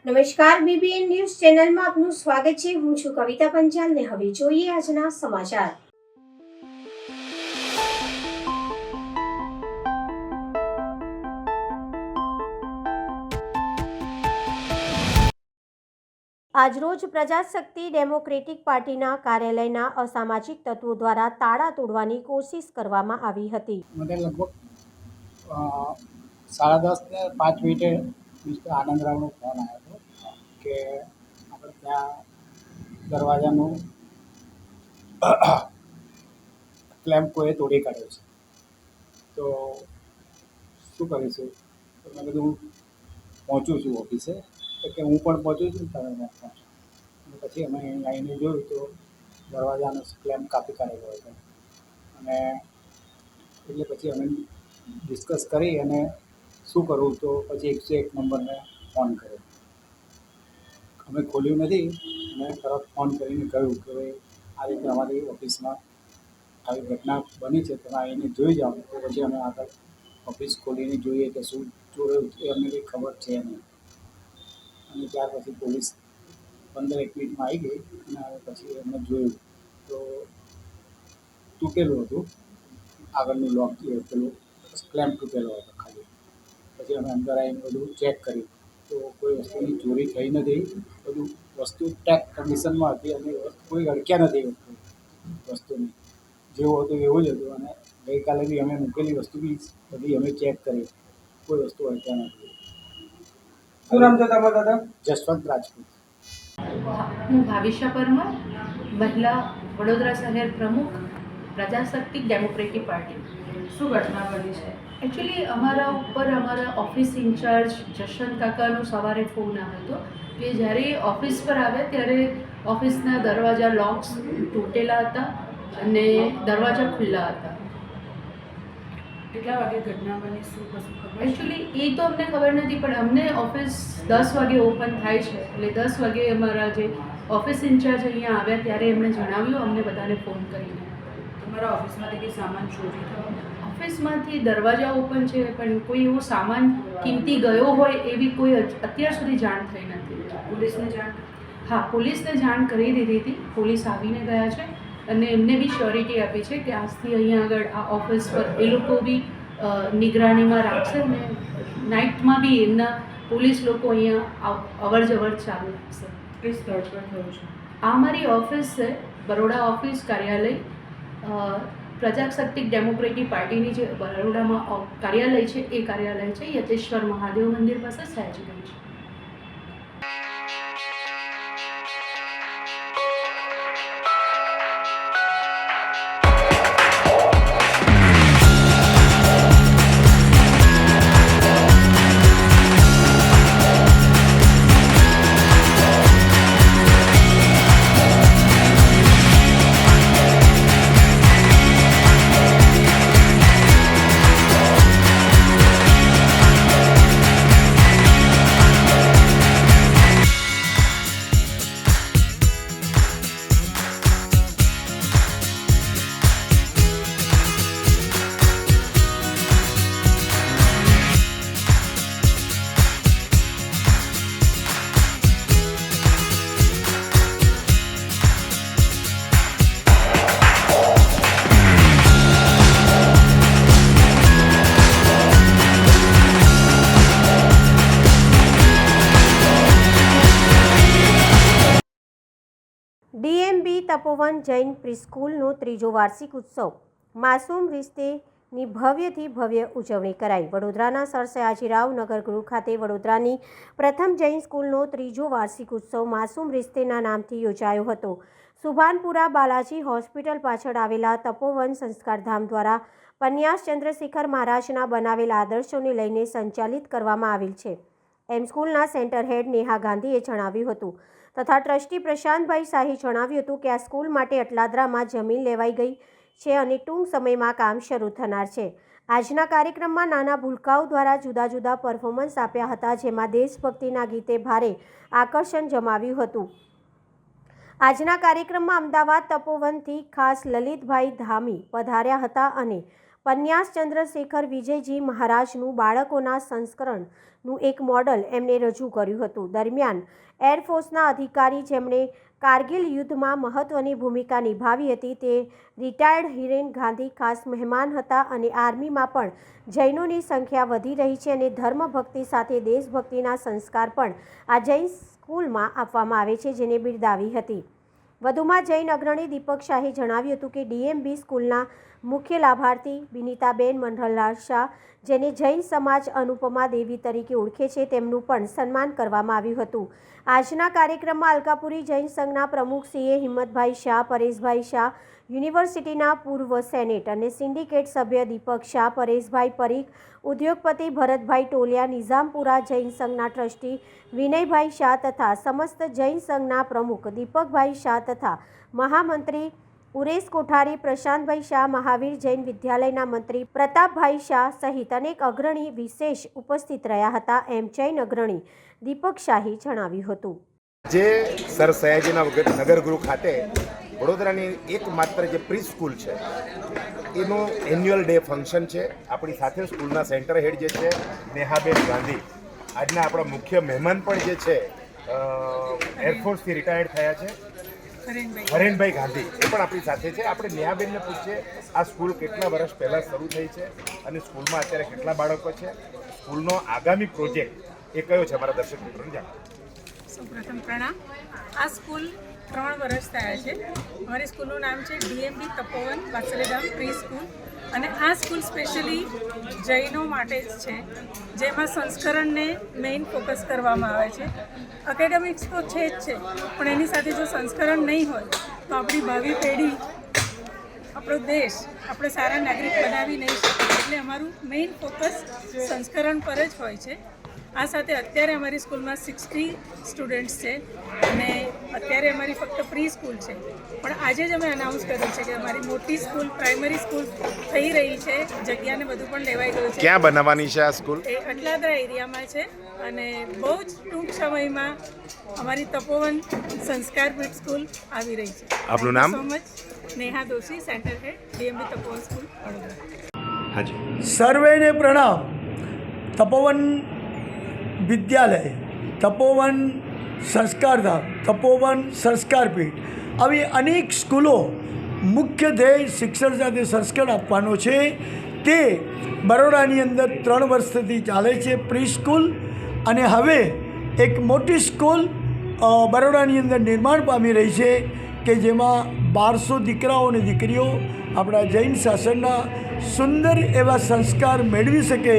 નમસ્કાર, BBN news ચેનલમાં આપનું સ્વાગત છે। હું છું કવિતા પંચાલ ને હવે જોઈએ આજના સમાચાર। આજરોજ પ્રજાશક્તિ ડેમોક્રેટિક પાર્ટીના કાર્યાલયના અસામાજિક તત્વો દ્વારા તાળા તોડવાની કોશિશ કરવામાં આવી હતી। મને લગભગ 10:30 ને 5 મિનિટે મિસ્ટર આનંદરાવનો ફોન આવ્યો હતો કે આપણે ત્યાં દરવાજાનું ક્લેમ્પ કોઈએ તોડી કાઢ્યો છે, તો શું કરીશું? તો મેં કીધું હું પહોંચું છું ઓફિસે, તો કે હું પણ પહોંચું છું, તમે પણ પહોંચો। અને પછી અમે અહીં આવીને જોયું તો દરવાજાનો ક્લેમ્પ કાપી કાઢેલો હતો। અને એટલે પછી અમે ડિસ્કસ કરી અને શું કરવું, તો પછી 101 નંબરને ફોન કર્યો। અમે ખોલ્યું નથી અને તરત ફોન કરીને કહ્યું કે ભાઈ આ રીતે અમારી ઓફિસમાં આવી ઘટના બની છે, તમે આવીને જોઈ જાઓ। તો પછી અમે આગળ ઓફિસ ખોલીને જોઈએ કે શું જોયું એ અમને કંઈ ખબર છે નહીં। અને ત્યાર પછી પોલીસ 15-1 મિનિટમાં આવી ગઈ અને હવે પછી અમે જોયું તો તૂટેલું હતું, આગળનું લોક પેલું ક્લેમ્પ તૂટેલો હતો ખાલી। પછી અમે અંદર આવીને બધું ચેક કર્યું તો કોઈ વસ્તુની ચોરી થઈ નથી, બધું વસ્તુ ટેક કન્ડિશનમાં હતી અને કોઈ અડક્યા નથી વસ્તુની, જેવું હતું એવું જ હતું। અને ગઈકાલે બી અમે મૂકેલી વસ્તુ બી બધી અમે ચેક કરી, કોઈ વસ્તુ અડક્યા નથી। શું નામ છે તમારા દાદા? જસવંત રાજપૂત। હું ભાવિશા પરમાર, મહિલા વડોદરા શહેર પ્રમુખ, પ્રજાશક્તિ ડેમોક્રેટિક પાર્ટી। શું ઘટના બની છે? એકચ્યુઅલી અમારા ઉપર અમારા ઓફિસ ઇન્ચાર્જ જશવંત કાકાનો સવારે ફોન આવ્યો હતો કે જ્યારે ઓફિસ પર આવ્યા ત્યારે ઓફિસના દરવાજા લોક્સ તૂટેલા હતા અને દરવાજા ખુલ્લા હતા। કેટલા વાગે ઘટના બની, શું કશું ખબર? એકચ્યુઅલી એ તો અમને ખબર નથી, પણ અમને ઓફિસ 10 વાગે ઓપન થાય છે, એટલે 10 વાગે અમારા જે ઓફિસ ઇન્ચાર્જ અહીંયા આવ્યા ત્યારે એમણે જણાવ્યું અમને બધાને ફોન કરીને। તમારા ઓફિસમાંથી કંઈ સામાન ચોરી થયો? ઓફિસમાંથી દરવાજા ઓપન છે, પણ કોઈ એવો સામાન કિંમતી ગયો હોય એવી કોઈ અત્યાર સુધી જાણ થઈ નથી। પોલીસને જાણ? હા, પોલીસને જાણ કરી દીધી હતી, પોલીસ આવીને ગયા છે અને એમને બી શ્યોરિટી આપી છે કે આજથી અહીંયા આગળ આ ઓફિસ પર એ લોકો બી નિગરાનીમાં રાખશે ને નાઇટમાં બી એમના પોલીસ લોકો અહીંયા અવર જવર ચાલુ રાખશે। કઈ સ્થળ પર થયું છે? આ મારી ઓફિસ છે, બરોડા ઓફિસ કાર્યાલય, પ્રજાશક્તિ ડેમોક્રેટિક પાર્ટીની જે બરોડામાં કાર્યાલય છે એ કાર્યાલય છે, યતેશ્વર મહાદેવ મંદિર પાસે સયાજીગંજ। ડીએમબી તપોવન જૈન પ્રીસ્કૂલનો ત્રીજો વાર્ષિક ઉત્સવ માસૂમ રિશ્તેની ભવ્યથી ભવ્ય ઉજવણી કરાઈ। વડોદરાના સર સયાજીરાવ નગરગૃહ ખાતે વડોદરાની પ્રથમ જૈન સ્કૂલનો ત્રીજો વાર્ષિક ઉત્સવ માસૂમ રિશ્તેના નામથી યોજાયો હતો। સુભાનપુરા બાલાજી હોસ્પિટલ પાછળ આવેલા તપોવન સંસ્કારધામ દ્વારા પન્યાસ ચંદ્રશેખર મહારાજના બનાવેલા આદર્શોને લઈને સંચાલિત કરવામાં આવેલ છે, એમ સ્કૂલના સેન્ટર હેડ નેહા ગાંધીએ જણાવ્યું હતું, તથા ટ્રસ્ટી પ્રશાંતભાઈ શાહે જણાવ્યું હતું કે આ સ્કૂલ માટે અટલાદરામાં જમીન લેવાઈ ગઈ છે અને ટૂંક સમયમાં કામ શરૂ થનાર છે। આજના કાર્યક્રમમાં નાના ભૂલકાઓ દ્વારા જુદા જુદા પરફોર્મન્સ આપ્યા હતા, જેમાં દેશભક્તિના ગીતે ભારે આકર્ષણ જમાવ્યું હતું। આજના કાર્યક્રમમાં અમદાવાદ તપોવનથી ખાસ લલિતભાઈ ધામી પધાર્યા હતા અને પન્યાસ ચંદ્રશેખર વિજયજી મહારાજનું બાળકોના સંસ્કરણનું એક મોડલ એમણે રજૂ કર્યું હતું. દરમિયાન એરફોર્સના અધિકારી જેમણે કારગિલ યુદ્ધમાં મહત્ત્વની ભૂમિકા નિભાવી હતી તે રિટાયર્ડ હિરેન ગાંધી ખાસ મહેમાન હતા. અને આર્મીમાં પણ જૈનોની સંખ્યા વધી રહી છે અને ધર્મભક્તિ સાથે દેશભક્તિના સંસ્કાર પણ આ જૈન સ્કૂલમાં આપવામાં આવે છે, જેને બિરદાવી હતી. વધુમાં જૈન અગ્રણી દીપક શાહે જણાવ્યું હતું કે ડીએમબી સ્કૂલના મુખ્ય લાભાર્થી બિનિતાબેન મનહરલાલ શાહ, જેને જૈન સમાજ અનુપમા દેવી તરીકે ઓળખે છે, તેમનું પણ સન્માન કરવામાં આવ્યું હતું. આજના કાર્યક્રમમાં અલકાપુરી જૈન સંઘના પ્રમુખ સીએ હિંમતભાઈ શાહ, પરેશભાઈ શાહ, યુનિવર્સિટીના પૂર્વ સેનેટ અને સિન્ડિકેટ સભ્ય દીપક શાહ, પરેશભાઈ પરીખ, ઉદ્યોગપતિ ભરતભાઈ ટોલિયા, નિઝામપુરા જૈન સંઘના ટ્રસ્ટી વિનયભાઈ શાહ તથા સમસ્ત જૈન સંઘના પ્રમુખ દીપકભાઈ શાહ તથા મહામંત્રી ઉરેશ કોઠારી, પ્રશાંતભાઈ શાહ, મહાવીર જૈન વિદ્યાલયના મંત્રી પ્રતાપભાઈ શાહ સહિત અનેક અગ્રણી વિશેષ ઉપસ્થિત રહ્યા હતા, એમ જૈન અગ્રણી દીપક શાહે જણાવ્યું હતું. જે સર સયાજીના નગરગૃહ ખાતે વડોદરાની એકમાત્ર જે પ્રી સ્કૂલ છે એનું એન્યુઅલ ડે ફંક્શન છે. આપણી સાથે સ્કૂલના સેન્ટર હેડ જે છે નેહાબેન ગાંધી, આજના આપણા મુખ્ય મહેમાન પણ જે છે એરફોર્સથી રિટાયર્ડ થયા છે હરેનભાઈ ગાંધી, એ પણ આપણી સાથે છે. આપણે નેહાબેનને પૂછીએ આ સ્કૂલ કેટલા વર્ષ પહેલાં શરૂ થઈ છે અને સ્કૂલમાં અત્યારે કેટલા બાળકો છે, સ્કૂલનો આગામી પ્રોજેક્ટ એ કયો છે, અમારા દર્શક મિત્રોને જાણો. સૌપ્રથમ પ્રણામ. આ સ્કૂલ 3 વર્ષ થયા છે. અમારી સ્કૂલનું નામ છે ડીએમબી તપોવન વાત્સલ્યધામ પ્રી સ્કૂલ અને આ સ્કૂલ સ્પેશિયલી જૈનો માટે જ છે, જેમાં સંસ્કરણને મેઇન ફોકસ કરવામાં આવે છે. એકેડેમિક્સ તો છે જ છે, પણ એની સાથે જો સંસ્કરણ નહીં હોય તો આપણી ભાવિ પેઢી, આપણો દેશ આપણે સારા નાગરિક બનાવી નહીં શકીએ. એટલે અમારું મેઇન ફોકસ સંસ્કરણ પર જ હોય છે. આ સાથે અત્યારે અમારી સ્કૂલમાં 60 સ્ટુડન્ટ્સ છે અને અત્યારે અમારી ફક્ત પ્રી સ્કૂલ છે, પણ આજે જ અમે અનાઉન્સ કર્યું છે કે અમારી મોટી સ્કૂલ પ્રાઇમરી સ્કૂલ થઈ રહી છે. જગ્યાને બધું પણ લેવાઈ ગયું છે. ક્યાં બનાવવાની છે આ સ્કૂલ? એ અટલાદરા એરિયામાં છે અને બહુ જ ટૂંક સમયમાં અમારી તપોવન સંસ્કારપીઠ સ્કૂલ આવી રહી છે. આપનું નામ? So much. Neha Doshi, centre head, DMB Tapovan school, Vadodara. હાજી. સર્વેને પ્રણામ. તપોવન વિદ્યાલય, તપોવન સંસ્કારધામ, તપોવન સંસ્કારપીઠ, આવી અનેક સ્કૂલો મુખ્ય ધ્યેય શિક્ષણ સાથે સંસ્કાર આપવાનો છે. તે બરોડાની અંદર 3 વર્ષથી ચાલે છે પ્રી સ્કૂલ અને હવે એક મોટી સ્કૂલ બરોડાની અંદર નિર્માણ પામી રહી છે કે જેમાં 1200 દીકરાઓ અને દીકરીઓ આપણા જૈન શાસનના સુંદર એવા સંસ્કાર મેળવી શકે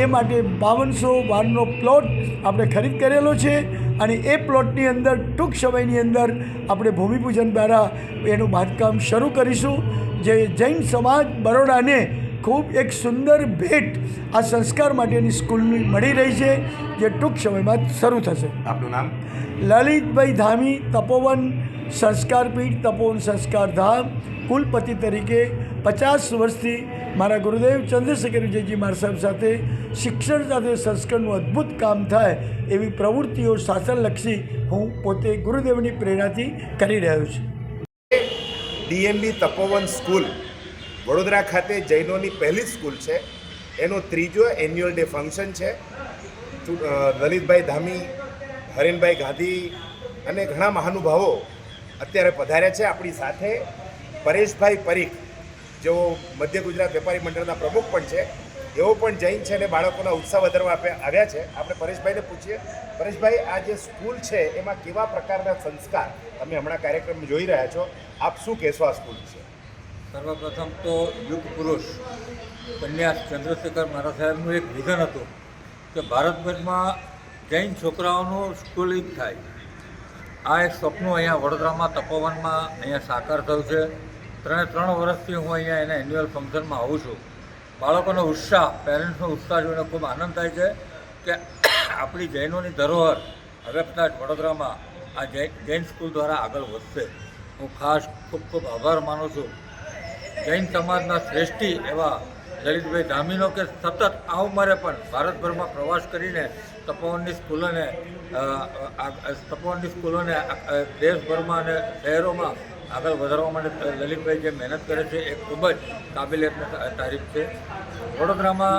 એ માટે 5200 વારનો પ્લોટ આપણે ખરીદ કરેલો છે અને એ પ્લોટની અંદર ટૂંક સમયની અંદર આપણે ભૂમિપૂજન દ્વારા એનું બાંધકામ શરૂ કરીશું, જે જૈન સમાજ બરોડાને ખૂબ એક સુંદર ભેટ આ સંસ્કાર માટેની સ્કૂલની મળી રહી છે, જે ટૂંક સમયમાં શરૂ થશે. આપનું નામ? લલિતભાઈ ધામી, તપોવન સંસ્કારપીઠ, તપોવન સંસ્કારધામ, કુલપતિ તરીકે 50 વર્ષથી મારા ગુરુદેવ ચંદ્રશેખર વિજયજી મહારાજ સાહેબ સાથે શિક્ષણ સાથે સંસ્કારનું અદ્ભુત કામ થાય એવી પ્રવૃત્તિઓ શાસનલક્ષી હું પોતે ગુરુદેવની પ્રેરણાથી કરી રહ્યો છું. ડીએમબી તપોવન સ્કૂલ વડોદરા ખાતે જૈનોની પહેલી સ્કૂલ છે. એનો 3જો એન્યુઅલ ડે ફંક્શન છે. લલિતભાઈ ધામી, હરેનભાઈ ગાંધી અને ઘણા મહાનુભાવો અત્યારે પધાર્યા છે. આપણી સાથે પરેશભાઈ પરીખ, જેઓ મધ્ય ગુજરાત વેપારી મંડળના પ્રમુખ પણ છે, એઓ પણ જૈન છે અને બાળકોના ઉત્સાહ વધારવા આવ્યા છે. આપણે પરેશભાઈને પૂછીએ. પરેશભાઈ, આ જે સ્કૂલ છે એમાં કેવા પ્રકારના સંસ્કાર તમે હમણાં કાર્યક્રમ જોઈ રહ્યા છો, આપ શું કહેશો આ સ્કૂલ છે? સર્વપ્રથમ તો યુગ પુરુષ પન્યાસ ચંદ્રશેખર મહારાજ સાહેબનું એક વિઝન હતું કે ભારતભરમાં જૈન છોકરાઓનું સ્કૂલિંગ થાય. આ એક સપનું અહીંયા વડોદરામાં તપોવનમાં અહીંયા સાકાર થયું છે. 3 વર્ષથી હું અહીંયા એના એન્યુઅલ ફંક્શનમાં આવું છું. બાળકોનો ઉત્સાહ, પેરેન્ટ્સનો ઉત્સાહ જોઈને ખૂબ આનંદ થાય છે કે આપણી જૈનોની ધરોહર હવે કદાચ વડોદરામાં આ જૈન સ્કૂલ દ્વારા આગળ વધશે. હું ખાસ ખૂબ આભાર માનું છું જૈન સમાજના શ્રેષ્ઠી એવા લલિતભાઈ ધામીનો, કે સતત આ ઉંમરે પણ ભારતભરમાં પ્રવાસ કરીને તપોવનની સ્કૂલોને દેશભરમાં અને શહેરોમાં આગળ વધારવા માટે લલિતભાઈ જે મહેનત કરે છે એ ખૂબ જ કાબિલિયતની તારીફ છે. વડોદરામાં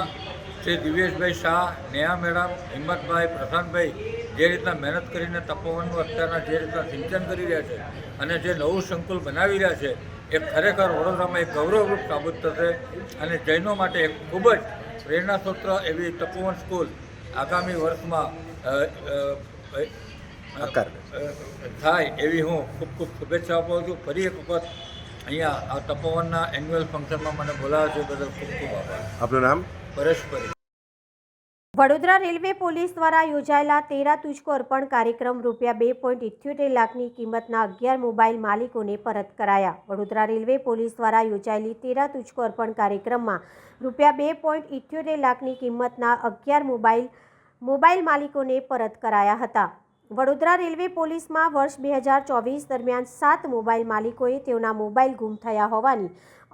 શ્રી દિવ્યેશભાઈ શાહ, નેહા મેડમ, હિંમતભાઈ, પ્રશાંતભાઈ જે રીતના મહેનત કરીને તપોવનનું અત્યારના જે રીતના સિંચન કરી રહ્યા છે અને જે નવું સંકુલ બનાવી રહ્યા છે એ ખરેખર વડોદરામાં એક ગૌરવરૂપ સાબિત થશે અને જૈનો માટે એક ખૂબ જ પ્રેરણાસ્ત્રોત એવી તપોવન સ્કૂલ આગામી વર્ષમાં થાય એવી હું ખૂબ ખૂબ શુભેચ્છા આપું છું. ફરી એક વખત અહીંયા આ તપોવનના એન્યુઅલ ફંક્શનમાં મને બોલાવ્યા છે બદલ ખૂબ ખૂબ આભાર. આપનું નામ? પરેશ પરી. વડોદરા રેલવે પોલીસ દ્વારા યોજાયેલા તેરા તુજકો અર્પણ કાર્યક્રમ રૂપિયા 2.78 લાખની કિંમતના 11 મોબાઈલ માલિકોને પરત કરાયા. વડોદરા રેલવે પોલીસ દ્વારા યોજાયેલી તેરા તુજકો અર્પણ કાર્યક્રમમાં રૂપિયા 2.78 લાખની કિંમતના 11 મોબાઈલ માલિકોને પરત કરાયા હતા. વડોદરા રેલવે પોલીસમાં વર્ષ 2024 દરમિયાન 7 મોબાઈલ માલિકોએ તેઓના મોબાઈલ ગુમ થયા હોવાની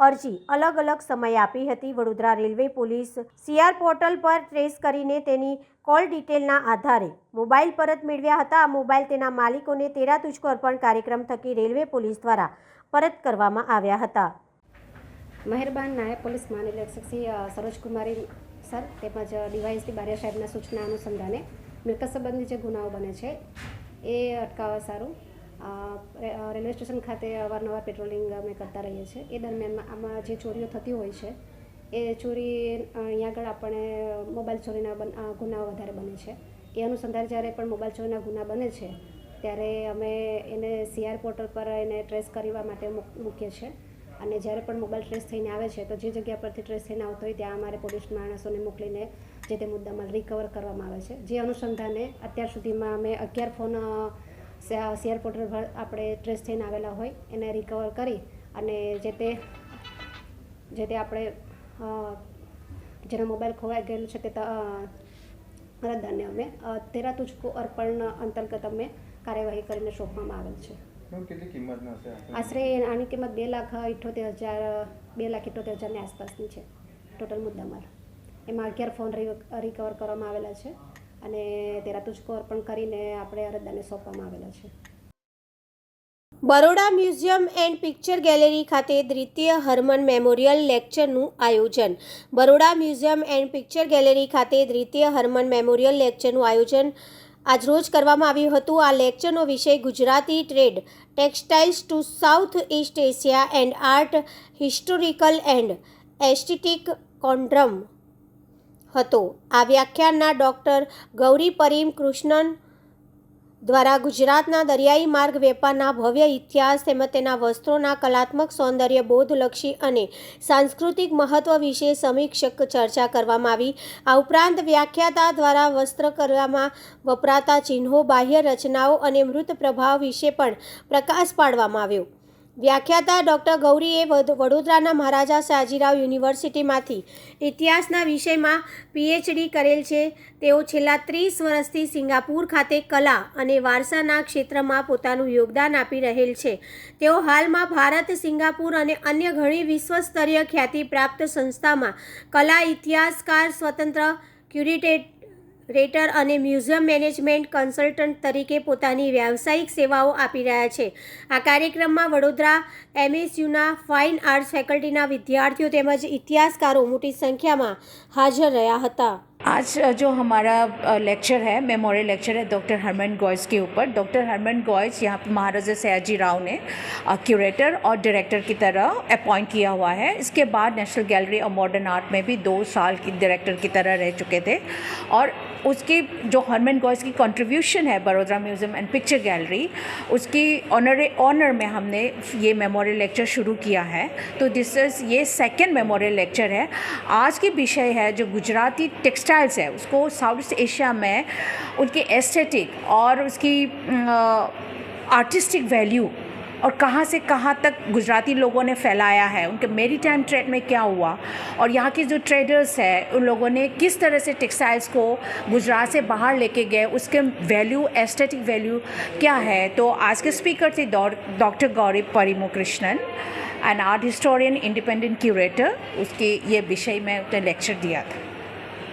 અરજી અલગ અલગ સમયે આપી હતી. Vadodara railway police CR portal પર ટ્રેસ કરીને તેની કોલ ડિટેલના આધારે મોબાઈલ પરત મેળવ્યા હતા. આ મોબાઈલ તેના માલિકોને તેરા તુજકો અર્પણ કાર્યક્રમ થકી રેલવે પોલીસ દ્વારા પરત કરવામાં આવ્યા હતા. મહેરબાન નાયબ પોલીસ મહાનિરીક્ષક શ્રી સરોજકુમારી સર તેમજ ડીવાયએસપી બારિયા સાહેબના સૂચના અનુસંધાને મિલકત સંબંધી જે ગુનાઓ બને છે એ અટકાવવા સારું રેલવે સ્ટેશન ખાતે અવારનવાર પેટ્રોલિંગ અમે કરતા રહીએ છીએ. એ દરમિયાનમાં આમાં જે ચોરીઓ થતી હોય છે એ ચોરી અહીંયા આગળ આપણે મોબાઈલ ચોરીના ગુનાઓ વધારે બને છે. એ અનુસંધાને જ્યારે પણ મોબાઈલ ચોરીના ગુના બને છે ત્યારે અમે એને CR પોર્ટલ પર એને ટ્રેસ કરવા માટે મૂકીએ છીએ અને જ્યારે પણ મોબાઈલ ટ્રેસ થઈને આવે છે તો જે જગ્યા પરથી ટ્રેસ થઈને આવતો હોય ત્યાં અમારે પોલીસ માણસોને મોકલીને જે તે મુદ્દામાં રિકવર કરવામાં આવે છે. જે અનુસંધાને અત્યાર સુધીમાં અમે 11 ફોન CR પોર્ટલ પર આપણે ટ્રેસ થઈને આવેલા હોય એને રિકવર કરી અને જે તે આપણે જેનો મોબાઈલ ખોવાઈ ગયેલો છે તે અરજદારને અમે તેરા તુજકો અર્પણ અંતર્ગત અમે કાર્યવાહી કરીને સોંપવામાં આવેલ છે. કેટલી કિંમતનો હશે? આશરે આની કિંમત 2,78,000 ની આસપાસની છે ટોટલ મુદ્દામાલ. એમાં 11 ફોન રિકવર કરવામાં આવેલા છે અને તેરા તુજકો અર્પણ કરીને આપણે અરજદારને સોંપવામાં આવેલા છે. Baroda museum and picture gallery ખાતે દ્વિતીય હરમન મેમોરિયલ લેક્ચરનું આયોજન. Baroda museum and picture gallery ખાતે દ્વિતીય હરમન મેમોરિયલ લેક્ચરનું આયોજન આજરોજ કરવામાં આવ્યું હતું. આ લેક્ચરનો વિષય Gujarati trade textiles to south east Asia and art historical and aesthetic conundrum હતો. આ વ્યાખ્યાનના ડૉક્ટર ગૌરી પરિમ કૃષ્ણન દ્વારા ગુજરાતના દરિયાઈ માર્ગ વેપારના ભવ્ય ઇતિહાસ તેમજ તેના વસ્ત્રોના કલાત્મક સૌંદર્ય બોધલક્ષી અને સાંસ્કૃતિક મહત્વ વિશે સમીક્ષક ચર્ચા કરવામાં આવી. આ ઉપરાંત વ્યાખ્યાતા દ્વારા વસ્ત્રકલામાં વપરાતા ચિહ્નો, બાહ્ય રચનાઓ અને મૃત પ્રભાવ વિશે પણ પ્રકાશ પાડવામાં આવ્યો. વ્યાખ્યાતા ડૉક્ટર ગૌરીએ વડોદરાના મહારાજા સયાજીરાવ યુનિવર્સિટીમાંથી ઇતિહાસના વિષયમાં PhD કરેલ છે. તેઓ છેલ્લા 30 વર્ષથી સિંગાપુર ખાતે કલા અને વારસાના ક્ષેત્રમાં પોતાનું યોગદાન આપી રહેલ છે. તેઓ હાલમાં ભારત, સિંગાપુર અને અન્ય ઘણી વિશ્વસ્તરીય ખ્યાતિ પ્રાપ્ત સંસ્થામાં કલા ઇતિહાસકાર, સ્વતંત્ર ક્યુરેટર અને મ્યુઝિયમ મેનેજમેન્ટ કન્સલ્ટન્ટ તરીકે પોતાની વ્યાવસાયિક સેવાઓ આપી રહ્યા છે. આ કાર્યક્રમમાં વડોદરા MSUના ફાઇન આર્ટ્સ ફેકલ્ટીના વિદ્યાર્થીઓ તેમજ ઇતિહાસકારો मोटी संख्या में हाजिर रहा था. आज जो हमारा लेक्चर है, मेमोरियल लेक्चर है डॉक्टर हरमन गॉयस के ऊपर. डॉक्टर हरमन गॉयस यहाँ पर महाराजा सयाजी राव ने क्यूरेटर और डायरेक्टर की तरह अपॉइंट किया हुआ है. इसके बाद national gallery of modern art में भी 2 साल की डायरेक्टर की तरह रह चुके थे. और उसकी जो हरमन गॉयस की कंट्रीब्यूशन है Vadodara museum and picture gallery, उसकी ऑनर में हमने ये मेमोरियल लेक्चर शुरू किया है. तो दिस इज़ ये सेकेंड मेमोरियल लेक्चर है. आज की विषय है जो गुजराती टेक्सटाइल्स है, उसको साउथ ईस्ट एशिया में उनकी एस्थेटिक और उसकी आर्टिस्टिक वैल्यू और कहाँ से कहाँ तक गुजराती लोगों ने फैलाया है, उनके मेरी टाइम ट्रेड में क्या हुआ और यहाँ के जो ट्रेडर्स हैं उन लोगों ने किस तरह से टेक्सटाइल्स को गुजरात से बाहर लेके गए, उसके वैल्यू, एस्थेटिक वैल्यू क्या है. तो आज के स्पीकर थे doctor Gauri Parimoo Krishnan and art historian, independent curator. उसके ये विषय में उसने लेक्चर दिया था.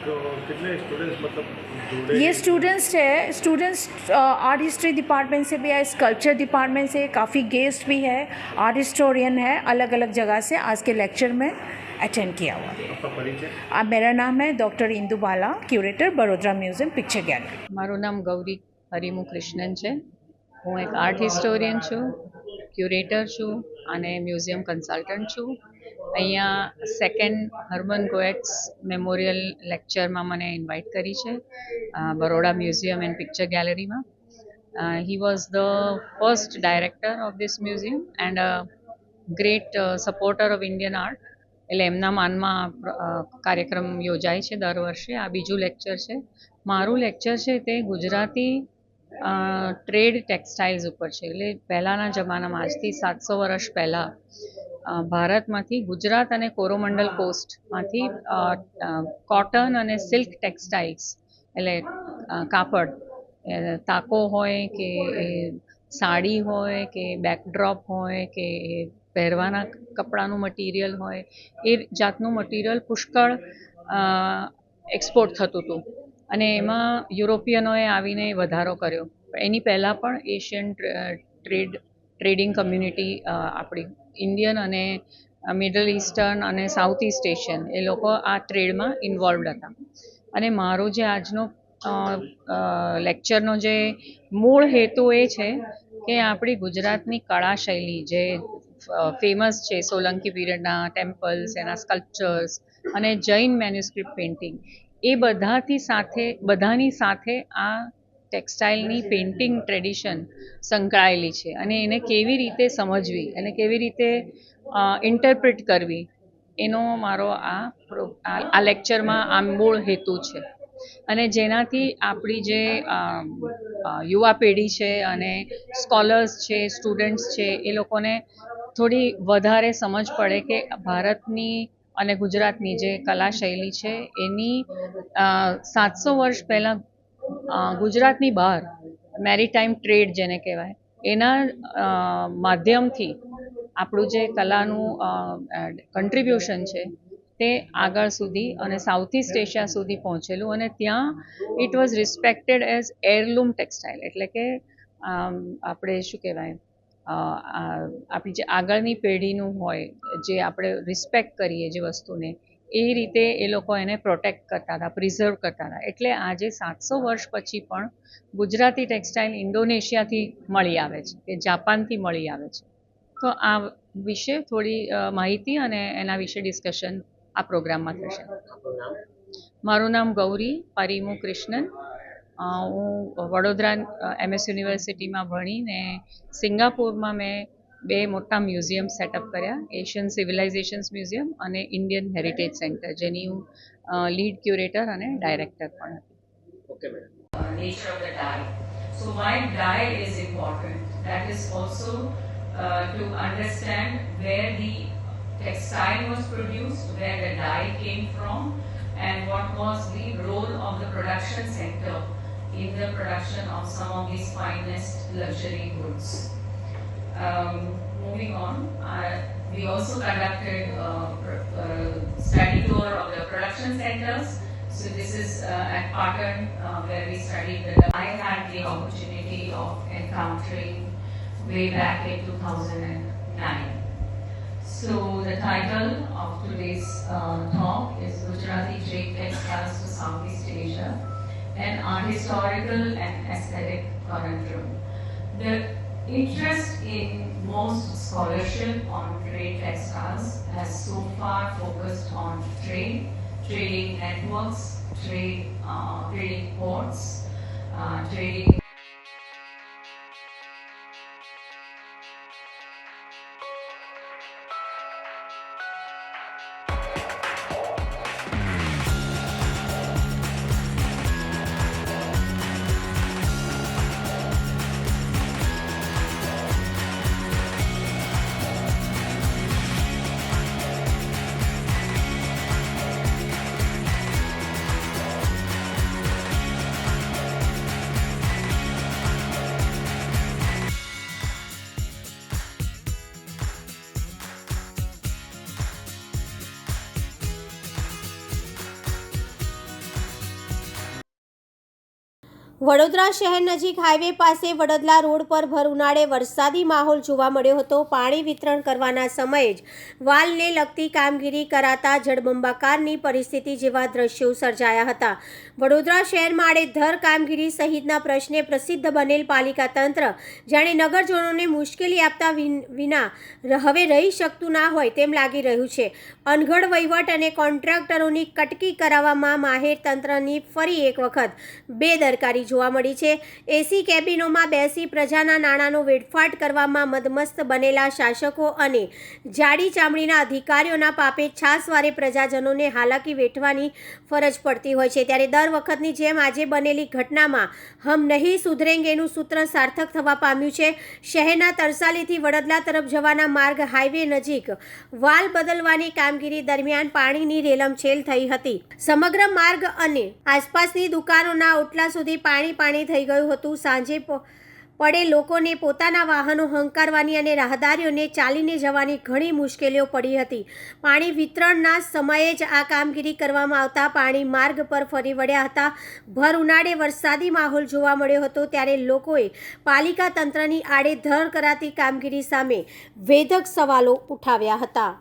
तो कितने स्टूडेंट्स मतलब जुड़े? ये स्टूडेंट्स आर्ट हिस्ट्री डिपार्टमेंट से भी है, स्कल्पचर डिपार्टमेंट से, काफ़ी गेस्ट भी है, आर्ट हिस्टोरियन है, अलग अलग जगह से आज के लेक्चर में अटेंड किया हुआ है। आपका परिचय? मेरा नाम है doctor Indu Bala, curator Vadodara museum picture gallery. મારું નામ ગૌરી હરિમુ કૃષ્ણન છે. હું એક આર્ટ હિસ્ટોરિયન છું, ક્યુરેટર છું અને મ્યુઝિયમ કન્સલ્ટન્ટ છું. અહીંયા સેકન્ડ હર્મન ગોએટ્સ મેમોરિયલ લેક્ચરમાં મને ઇન્વાઇટ કરી છે બરોડા મ્યુઝિયમ એન્ડ પિક્ચર ગેલેરીમાં. He was the first director of this museum and a great supporter of Indian art. એટલે એમના માનમાં કાર્યક્રમ યોજાય છે દર વર્ષે. આ બીજું લેક્ચર છે. મારું લેક્ચર છે તે ગુજરાતી ટ્રેડ ટેક્સટાઇલ્સ ઉપર છે. એટલે પહેલાંના જમાનામાં આજથી 700 વર્ષ પહેલાં ભારતમાંથી ગુજરાત અને કોરોમંડલ કોસ્ટમાંથી કોટન અને સિલ્ક ટેક્સટાઇલ્સ એટલે કાપડ, તાકો હોય કે સાડી હોય કે બેકડ્રોપ હોય કે પહેરવાના કપડાનું મટીરિયલ હોય, એ જાતનું મટીરિયલ પુષ્કળ એક્સપોર્ટ થતું હતું અને એમાં યુરોપિયનોએ આવીને વધારો કર્યો. એની પહેલાં પણ એશિયન ટ્રેડિંગ કમ્યુનિટી આપણી ઇન્ડિયન અને મિડલ ઇસ્ટર્ન અને સાઉથ ઇસ્ટ એશિયન એ લોકો આ ટ્રેડમાં ઇન્વોલ્વડ હતા. અને મારો જે આજનો લેક્ચરનો જે મૂળ હેતુ એ છે કે આપણી ગુજરાતની કળા શૈલી જે ફેમસ છે સોલંકી પીરિયડના ટેમ્પલ્સ, એના સ્કલ્પચર્સ અને જૈન મેન્યુસ્ક્રિપ્ટ પેઇન્ટિંગ, એ બધાની સાથે આ ટેક્સટાઇલની પેઇન્ટિંગ ટ્રેડિશન સંકળાયેલી છે. અને એને કેવી રીતે સમજવી અને કેવી રીતે ઇન્ટરપ્રિટ કરવી એનો મારો આ લેક્ચરમાં આ મૂળ હેતુ છે. અને જેનાથી આપણી જે યુવા પેઢી છે અને સ્કોલર્સ છે, સ્ટુડન્ટ્સ છે, એ લોકોને થોડી વધારે સમજ પડે કે ભારતની અને ગુજરાતની જે કલા શૈલી છે એની 700 વર્ષ પહેલાં ગુજરાતની બહાર મેરીટાઈમ ટ્રેડ જેને કહેવાય એના માધ્યમથી આપણું જે કલાનું કન્ટ્રીબ્યુશન છે તે આગળ સુધી અને સાઉથ ઇસ્ટ એશિયા સુધી પહોંચેલું. અને ત્યાં it was respected as heirloom textile. એટલે કે આપણે શું કહેવાય, આપણી જે આગળની પેઢીનું હોય, જે આપણે રિસ્પેક્ટ કરીએ જે વસ્તુને, એ રીતે એ લોકો એને પ્રોટેક્ટ કરતા હતા, પ્રિઝર્વ કરતા હતા. એટલે આજે 700 વર્ષ પછી પણ ગુજરાતી ટેક્સટાઇલ ઇન્ડોનેશિયાથી મળી આવે છે કે જાપાનથી મળી આવે છે. તો આ વિશે થોડી માહિતી અને એના વિશે ડિસ્કશન આ પ્રોગ્રામમાં થશે. મારું નામ ગૌરી પરિમુ કૃષ્ણન. હું વડોદરા MS યુનિવર્સિટીમાં ભણીને સિંગાપુરમાં મેં 2 મોટા મ્યુઝિયમ સેટઅપ કર્યા, એશિયન સિવિલાઇઝેશન્સ મ્યુઝિયમ અને ઇન્ડિયન હેરિટેજ સેન્ટર, જેની હું લીડ ક્યુરેટર અને ડાયરેક્ટર પણ હતી. Okay madam. Nature of the dye. So why dye is important? That is also to understand where the textile was produced, where the dye came from, and what was the role of the production sector in the production of some of these finest luxury goods. Moving on, we also conducted a study tour of the production centers. So this is at Patan where we studied I had the opportunity of encountering way back in 2009. So the title of today's talk is Gujarati Trade Textiles to Southeast Asia, an art historical and aesthetic conundrum. The interest in most scholarship on trade textiles has so far focused on trading networks, trading ports, trading Vadodara શહેર નજીક highway પાસે Vadodara road પર ભર ઉનાળે વરસાદી માહોલ જોવા મળ્યો હતો. પાણી વિતરણ કરવાના સમયે જ વાલને લગતી કામગીરી કરાતા જળબંબાકારની પરિસ્થિતિ જેવા દ્રશ્યો સર્જાયા હતા. વડોદરા શહેરમાં આડેધડ કામગીરી સહિતના પ્રશ્ને પ્રસિદ્ધ બનેલ પાલિકા તંત્ર જાણે નગરજનોને મુશ્કેલી આપતા વિના હવે રહી શકતું ના હોય તેમ લાગી રહ્યું છે. અનગઢ વહીવટ અને કોન્ટ્રાક્ટરોની કટકી કરાવવામાં માહેર તંત્રની ફરી એક વખત બેદરકારી જોવા મળી છે. એસી કેબિનોમાં બેસી પ્રજાના નાણાંનો વેડફાટ કરવામાં મદમસ્ત બનેલા શાસકો અને જાડી ચામડીના અધિકારીઓના પાપે છાસવારે પ્રજાજનોને હાલાકી વેઠવાની ફરજ પડતી હોય છે. ત્યારે દર વખતની જેમ આજે બનેલી ઘટનામાં હમ નહીં સુધરેંગેનું સૂત્ર સાર્થક થવા પામ્યું છે. શહેરના તરસાલીથી વડોદરા તરફ જવાના માર્ગ હાઈવે નજીક વાલ બદલવાની કામગીરી દરમિયાન પાણીની રેલમછેલ થઈ હતી. સમગ્ર માર્ગ અને આસપાસની દુકાનોના ઓટલા સુધી પાણી થઈ ગયું હતું. સાંજે પડે લોકોને પોતાના વાહનો હંકારવાની અને રાહદારીઓને ચાલીને જવાની ઘણી મુશ્કેલીઓ પડી હતી. પાણી વિતરણના સમયે જ આ કામગીરી કરવામાં આવતા પાણી માર્ગ પર ફરી વળ્યા હતા. ભર ઉનાળે વરસાદી માહોલ જોવા મળ્યો હતો ત્યારે લોકોએ પાલિકા તંત્રની આડેધડ કરાતી કામગીરી સામે વેધક સવાલો ઉઠાવ્યા હતા.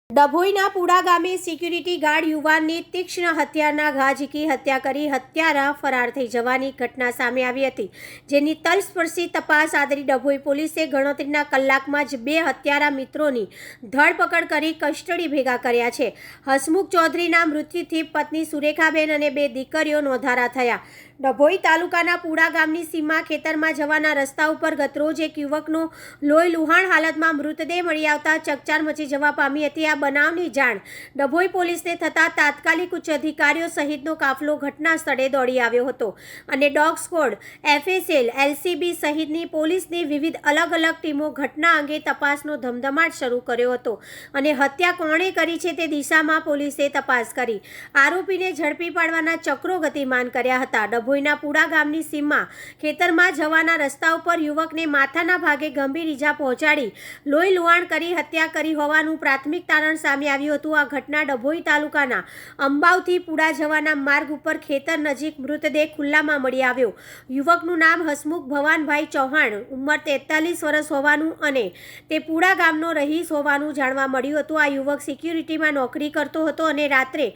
ડભોઈના પુડા ગામે સિક્યુરિટી ગાર્ડ યુવાનની તીક્ષ્ણ હથિયારના ઘા ઝીકી હત્યા કરી હત્યારા ફરાર થઈ જવાની ઘટના સામે આવી હતી. જેની તલસ્પર્શી તપાસ આદરી ડભોઈ પોલીસે ગણતરીના કલાકમાં જ 2 હત્યારા મિત્રોની ધરપકડ કરી કસ્ટડી ભેગા કર્યા છે. હસમુખ ચૌધરીના મૃત્યુથી પત્ની સુરેખાબેન અને 2 દીકરીઓ નોંધારા થયા. ડભોઈ તાલુકાના પુડા ગામની સીમા ખેતરમાં જવાના રસ્તા ઉપર ગતરોજ એક યુવકનો લોહી લુહાણ હાલતમાં મૃતદેહ મળી આવતા ચકચાર મચી જવા પામી હતી. આ બનાવની જાણ ડભોઈ પોલીસને થતાં તાત્કાલિક ઉચ્ચ અધિકારીઓ સહિતનો કાફલો ઘટના સ્થળે દોડી આવ્યો હતો અને ડોગ સ્ક્વોડ, FSL, LCB સહિતની પોલીસની વિવિધ અલગ અલગ ટીમો ઘટના અંગે તપાસનો ધમધમાટ શરૂ કર્યો હતો અને હત્યા કોણે કરી છે તે દિશામાં પોલીસે તપાસ કરી આરોપીને ઝડપી પાડવાના ચક્રો ગતિમાન કર્યા હતા. ડભોઈના પુડા ગામની સીમમાં ખેતરમાં જવાના રસ્તા ઉપર યુવકને માથાના ભાગે ગંભીર ઈજા પહોંચાડી લોહી લુહાણ કરી હત્યા કરી હોવાનું પ્રાથમિક તારણ સામે આવ્યું હતું. આ ઘટના ડભોઈ તાલુકાના અંબાવથી પુડા જવાના માર્ગ ઉપર ખેતર નજીક મૃતદેહ ખુલ્લામાં મળી આવ્યો. યુવકનું નામ હસમુખ ભવાનભાઈ ચૌહાણ, ઉંમર 43 વર્ષ હોવાનું અને તે પુડા ગામનો રહીશ હોવાનું જાણવા મળ્યું હતું. આ યુવક સિક્યુરિટીમાં નોકરી કરતો હતો અને રાત્રે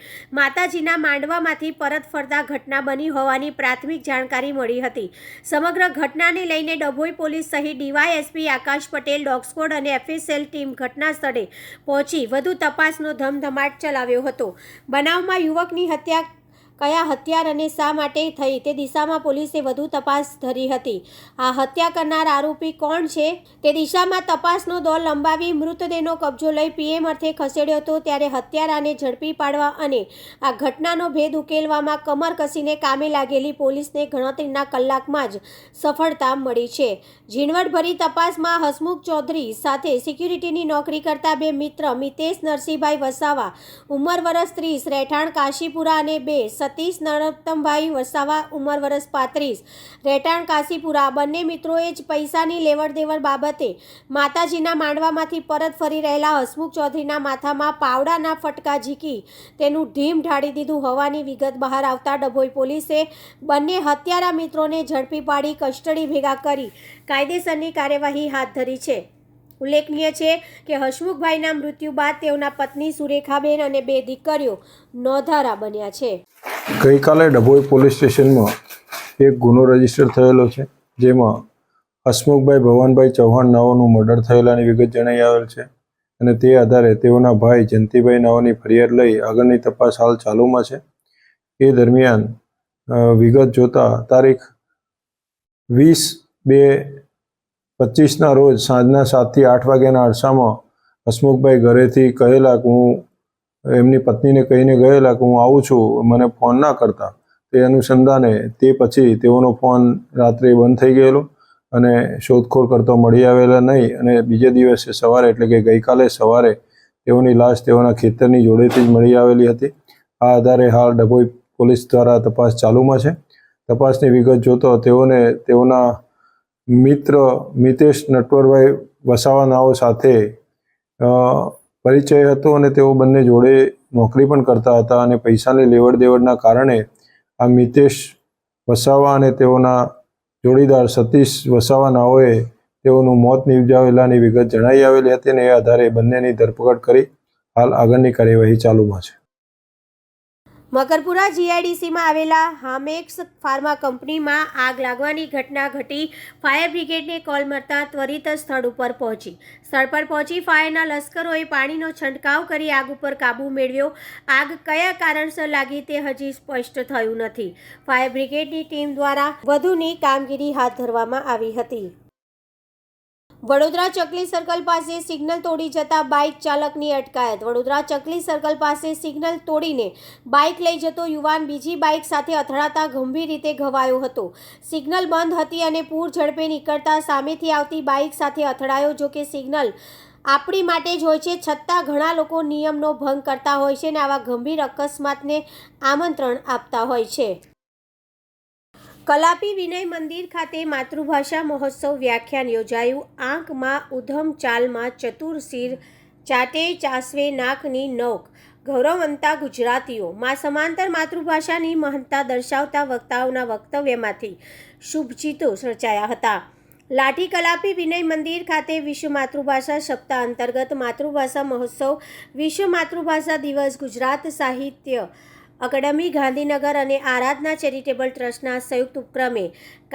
માતાજીના માંડવામાંથી પરત ફરતા ઘટના બની હોવાની પ્રાથમિક જાણકારી મળી હતી. સમગ્ર ઘટનાને લઈને ડભોઈ પોલીસ સહિત ડીવાયએસપી આકાશ પટેલ, ડોગ સ્ક્વોડ અને FSL ટીમ ઘટના સ્થળે પહોંચી વધુ તપાસનો ધમધમાટ ચલાવ્યો હતો. બનાવમાં યુવકની હત્યા કયા હથિયાર અને શા માટે થઈ તે દિશામાં પોલીસે વધુ તપાસ ધરી હતી. આ હત્યા કરનાર આરોપી કોણ છે તે દિશામાં તપાસનો દોર લંબાવી મૃતદેહનો કબજો લઈ PM અર્થે ખસેડ્યો હતો. ત્યારે હત્યારાને ઝડપી પાડવા અને આ ઘટનાનો ભેદ ઉકેલવામાં કમર કસીને કામે લાગેલી પોલીસને ગણતરીના કલાકમાં જ સફળતા મળી છે. ઝીણવટભરી તપાસમાં હસમુખ ચૌધરી સાથે સિક્યુરિટીની નોકરી કરતા 2 મિત્ર મિતેશ નરસિંહભાઈ વસાવા, ઉંમર વર્ષ 30, રહેઠાણ કાશીપુરા અને 2 સતીશ નરોત્તમભાઈ વસાવા, ઉંમર વર્ષ 35, રહેઠાણ કાશીપુરા. બંને મિત્રોએ જ પૈસાની લેવડ દેવડ બાબતે માતાજીના માંડવામાંથી પરત ફરી રહેલા હસમુખ ચૌધરીના માથામાં પાવડાના ફટકા ઝીકી તેનું ઢીમ ઢાળી દીધું હોવાની વિગત બહાર આવતા ડભોઈ પોલીસે બંને હત્યારા મિત્રોને ઝડપી પાડી કસ્ટડી ભેગા કરી કાયદેસરની કાર્યવાહી હાથ ધરી છે. ઉલ્લેખનીય છે કે હસમુખભાઈના મૃત્યુ બાદ તેઓના પત્ની સુરેખાબેન અને 2 દીકરીઓ નોંધારા બન્યા છે. ગઈકાલે ડભોઈ પોલીસ સ્ટેશનમાં એક ગુનો રજીસ્ટર થયેલો છે, જેમાં હસમુખભાઈ ભવાનભાઈ ચૌહાણ નાઓનું મર્ડર થયેલાની વિગત જણાઈ આવેલ છે અને તે આધારે તેઓના ભાઈ જયંતિભાઈ નાઓની ફરિયાદ લઈ આગળની તપાસ હાલ ચાલુમાં છે. એ દરમિયાન વિગત જોતા તારીખ 20/2/25ના રોજ સાંજના 7 થી 8 વાગ્યાના અરસામાં હસમુખભાઈ ઘરેથી કહેલા કે હું એમની પત્નીને કહીને ગયેલા કે હું આવું છું, મને ફોન ના કરતા. તે અનુસંધાને તે પછી તેઓનો ફોન રાત્રે બંધ થઈ ગયેલો અને શોધખોળ કરતો મળી આવેલા નહીં અને બીજે દિવસે સવારે એટલે કે ગઈકાલે સવારે તેઓની લાશ તેઓના ખેતરની જોડેથી જ મળી આવેલી હતી. આ આધારે હાલ ડભોઈ પોલીસ દ્વારા તપાસ ચાલુમાં છે. તપાસની વિગત જોતો તેઓના મિત્ર મિતેશ નટવરભાઈ વસાવા નાઓ સાથે પરિચય હતો અને તેઓ બંને જોડે નોકરી પણ કરતા હતા અને પૈસાની લેવડ દેવડના કારણે આ મિતેશ વસાવા અને તેઓના જોડીદાર સતીશ વસાવા નાઓએ તેઓનું મોત નિપજાવેલાની વિગત જણાઈ આવેલી હતી અને એ આધારે બંનેની ધરપકડ કરી હાલ આગળની કાર્યવાહી ચાલુમાં છે. મકરપુરા જીઆઈડીસીમાં આવેલા હામેક્સ ફાર્મા કંપનીમાં આગ લાગવાની ઘટના ઘટી. ફાયર બ્રિગેડને કોલ મળતા ત્વરિત સ્થળ ઉપર પહોંચી. સ્થળ પર પહોંચી ફાયરના લશ્કરોએ પાણીનો છંટકાવ કરી આગ ઉપર કાબૂ મેળવ્યો. આગ કયા કારણસર લાગી તે હજી સ્પષ્ટ થયું નથી. ફાયર બ્રિગેડની ટીમ દ્વારા વધુની કામગીરી હાથ ધરવામાં આવી હતી. વડોદરા ચકલી સર્કલ પાસે સિગ્નલ તોડી જતા બાઇક ચાલકની અટકાયત. વડોદરા ચકલી સર્કલ પાસે સિગ્નલ તોડીને બાઇક લઈ જતો યુવાન બીજી બાઇક સાથે અથડાતા ગંભીર રીતે ઘવાયો હતો. સિગ્નલ બંધ હતી અને પૂર ઝડપે નીકળતા સામેથી આવતી બાઇક સાથે અથડાયો. જો કે સિગ્નલ આપણી માટે જ હોય છે, છતાં ઘણા લોકો નિયમનો ભંગ કરતા હોય છે અને આવા ગંભીર અકસ્માતને આમંત્રણ આપતા હોય છે. કલાપી વિનય મંદિર ખાતે માતૃભાષા મહોત્સવ વ્યાખ્યાન યોજાયું. આંખમાં ઉધમ ચાલમાં ચતુર શિર ચાટે ચાસવે નાકની નોક ગૌરવવંતા ગુજરાતીઓ. માં સમાંતર માતૃભાષાની મહત્તા દર્શાવતા વક્તાઓના વક્તવ્યમાંથી શુભચિતો સર્જાયા હતા. લાઠી કલાપી વિનય મંદિર ખાતે વિશ્વ માતૃભાષા સપ્તાહ અંતર્ગત માતૃભાષા મહોત્સવ, વિશ્વ માતૃભાષા દિવસ, ગુજરાત સાહિત્ય અકાદમી ગાંધીનગર અને આરાધના ચેરિટેબલ ટ્રસ્ટના સંયુક્ત ઉપક્રમે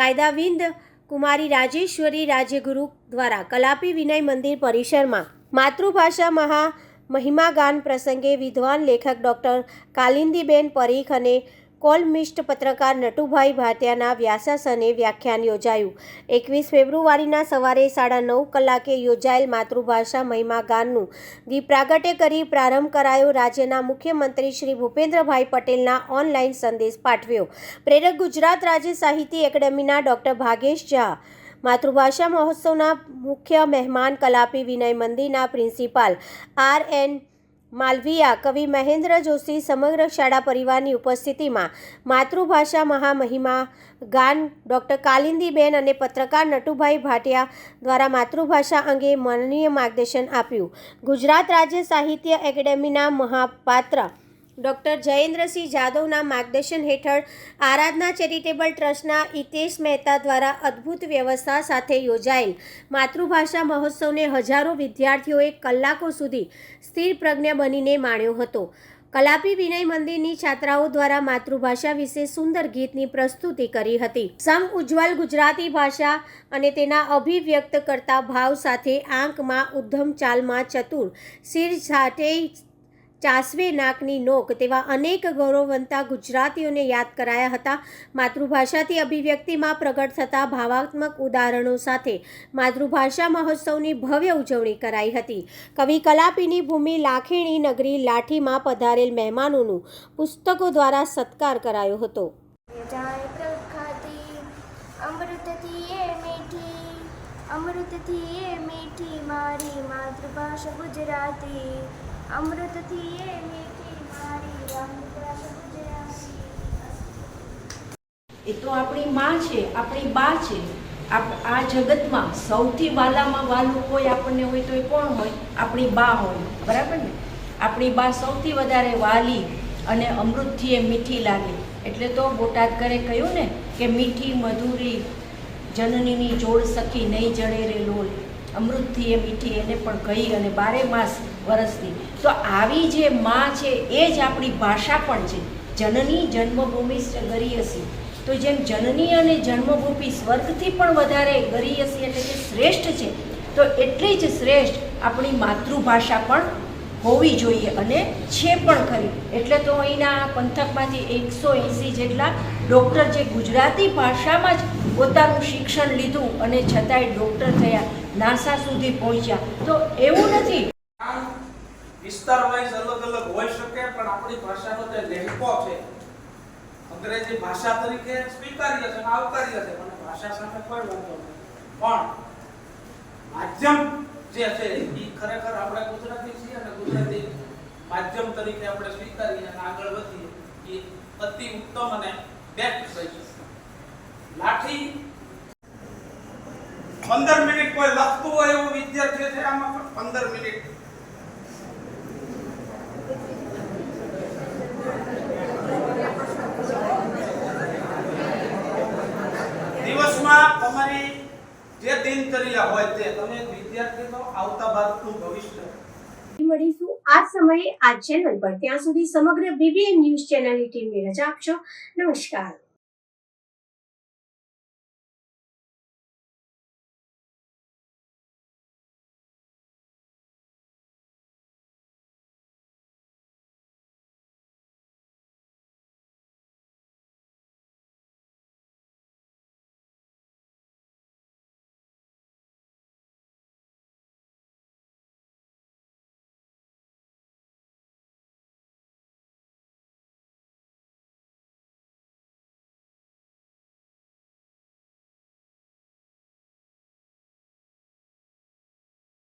કાયદાવિંદ કુમારી રાજેશ્વરી રાજ્યગુરુ દ્વારા કલાપી વિનય મંદિર પરિસરમાં માતૃભાષા મહિમાગાન પ્રસંગે વિદ્વાન લેખક ડૉક્ટર કાલિંદીબેન પરીખ અને કોલમિસ્ટ પત્રકાર નટુભાઈ ભાટિયાના વ્યાસાસને વ્યાખ્યાન યોજાયું. 21 ફેબ્રુઆરીના સવારે 9:30 કલાકે યોજાયેલ માતૃભાષા મહિમાગાનનું દીપ પ્રાગટ્ય કરી પ્રારંભ કરાયો. રાજ્યના મુખ્યમંત્રી શ્રી ભૂપેન્દ્રભાઈ પટેલના ઓનલાઈન સંદેશ પાઠવ્યો. પ્રેરક ગુજરાત રાજ્ય સાહિત્ય એકેડેમીના ડૉક્ટર ભાગેશ ઝા, માતૃભાષા મહોત્સવના મુખ્ય મહેમાન કલાપી વિનય મંદિરના પ્રિન્સિપાલ RN માલવીયા, કવિ મહેન્દ્ર જોશી સમગ્ર શાળા પરિવારની ઉપસ્થિતિમાં માતૃભાષા મહામહિમા ગાન ડૉક્ટર કાલિંદીબેન અને પત્રકાર નટુભાઈ ભાટિયા દ્વારા માતૃભાષા અંગે માનનીય માર્ગદર્શન આપ્યું. ગુજરાત રાજ્ય સાહિત્ય એકેડેમીના મહાપાત્ર ડૉક્ટર જયેન્દ્રસિંહ જાદવના માર્ગદર્શન હેઠળ આરાધના ચેરિટેબલ ટ્રસ્ટના હિતેશ મહેતા દ્વારા અદ્ભુત વ્યવસ્થા સાથે યોજાયેલ માતૃભાષા મહોત્સવને હજારો વિદ્યાર્થીઓએ કલાકો સુધી સ્થિર પ્રજ્ઞ બનીને માણ્યો હતો. કલાપી વિનય મંદિરની છાત્રાઓ દ્વારા માતૃભાષા વિશે સુંદર ગીતની પ્રસ્તુતિ કરી હતી. સમ ઉજ્જવલ ગુજરાતી ભાષા અને તેના અભિવ્યક્ત કરતા ભાવ સાથે આંખમાં ઉદ્ધમ ચાલમાં ચતુર શિર છાટે ચાસવે નાકની નોક તેવા અનેક ગૌરવવંતા ગુજરાતીઓને યાદ કરાયા હતા. માતૃભાષાથી અભિવ્યક્તિમાં પ્રગટ થતા ભાવાત્મક ઉદાહરણો સાથે માતૃભાષા મહોત્સવની ભવ્ય ઉજવણી કરાઈ હતી. કવિ કલાપીની ભૂમિ લાખેણી નગરી લાઠીમાં પધારેલ મહેમાનોનું પુસ્તકો દ્વારા સત્કાર કરાયો હતો. અમૃતથી એ મીઠી મારી માતૃભાષા ગુજરાતી, અમૃતથી એ મીઠી મારી માતૃભાષા ગુજરાતી. એ તો આપણી માં છે, આપણી બા છે. આ જગતમાં સૌથી વાલામાં વાલું કોઈ આપણને હોય તો એ કોણ હોય? આપણી બા હોય, બરાબર ને? આપણી બા સૌથી વધારે વાલી અને અમૃતથી એ મીઠી લાગે. એટલે તો બોટાદ કરે કહ્યું ને કે મીઠી મધુરી જનનીની જોડ સખી નહીં જડે રે લોલ. અમૃતથી એ મીઠી એને પણ કહી અને 12 માસ વરસતી. તો આવી જે માં છે એ જ આપણી ભાષા પણ છે. જનની જન્મભૂમિ ગરીયસી. તો જેમ જનની અને જન્મભૂમિ સ્વર્ગથી પણ વધારે ગરીયસી એટલે કે શ્રેષ્ઠ છે, તો એટલી જ શ્રેષ્ઠ આપણી માતૃભાષા પણ હોવી જોઈએ અને છે પણ ખરી. એટલે તો અહીંના પંથકમાંથી 180 જેટલા ડૉક્ટર જે ગુજરાતી ભાષામાં જ પોતાનું શિક્ષણ લીધું અને છતાંય ડૉક્ટર થયા, નાસા સુધી પહોંચ્યા. તો એવું નથી. વિસ્તાર વાઇઝ અલગ અલગ હોઈ શકે, પણ આપણી ભાષાનો જે લહેકો છે અંગ્રેજી ભાષા તરીકે સ્વીકાર્ય છે, આવકાર્ય છે. મને ભાષા સાથે કોઈ વાંધો નથી, પણ માધ્યમ જે છે એ ખરેખર આપણે ગુજરાતી છીએ અને ગુજરાતી માધ્યમ તરીકે આપણે સ્વીકારીએ અને આગળ વધીએ એ અતિ ઉત્તમ અને બેસ્ટ છે. લાઠી 15 મિનિટ કોઈ લખતું હોય એવું વિદ્યાર્થી છે, આમાં 15 મિનિટ રહ્યા હોય તે તમે એક વિદ્યાર્થીનો આવતા ભારતનું ભવિષ્ય. મળીશું આ સમયે આ ચેનલ પર. ત્યાં સુધી સમગ્ર BBN ન્યૂઝ ચેનલની ટીમને રજા આપશો. નમસ્કાર.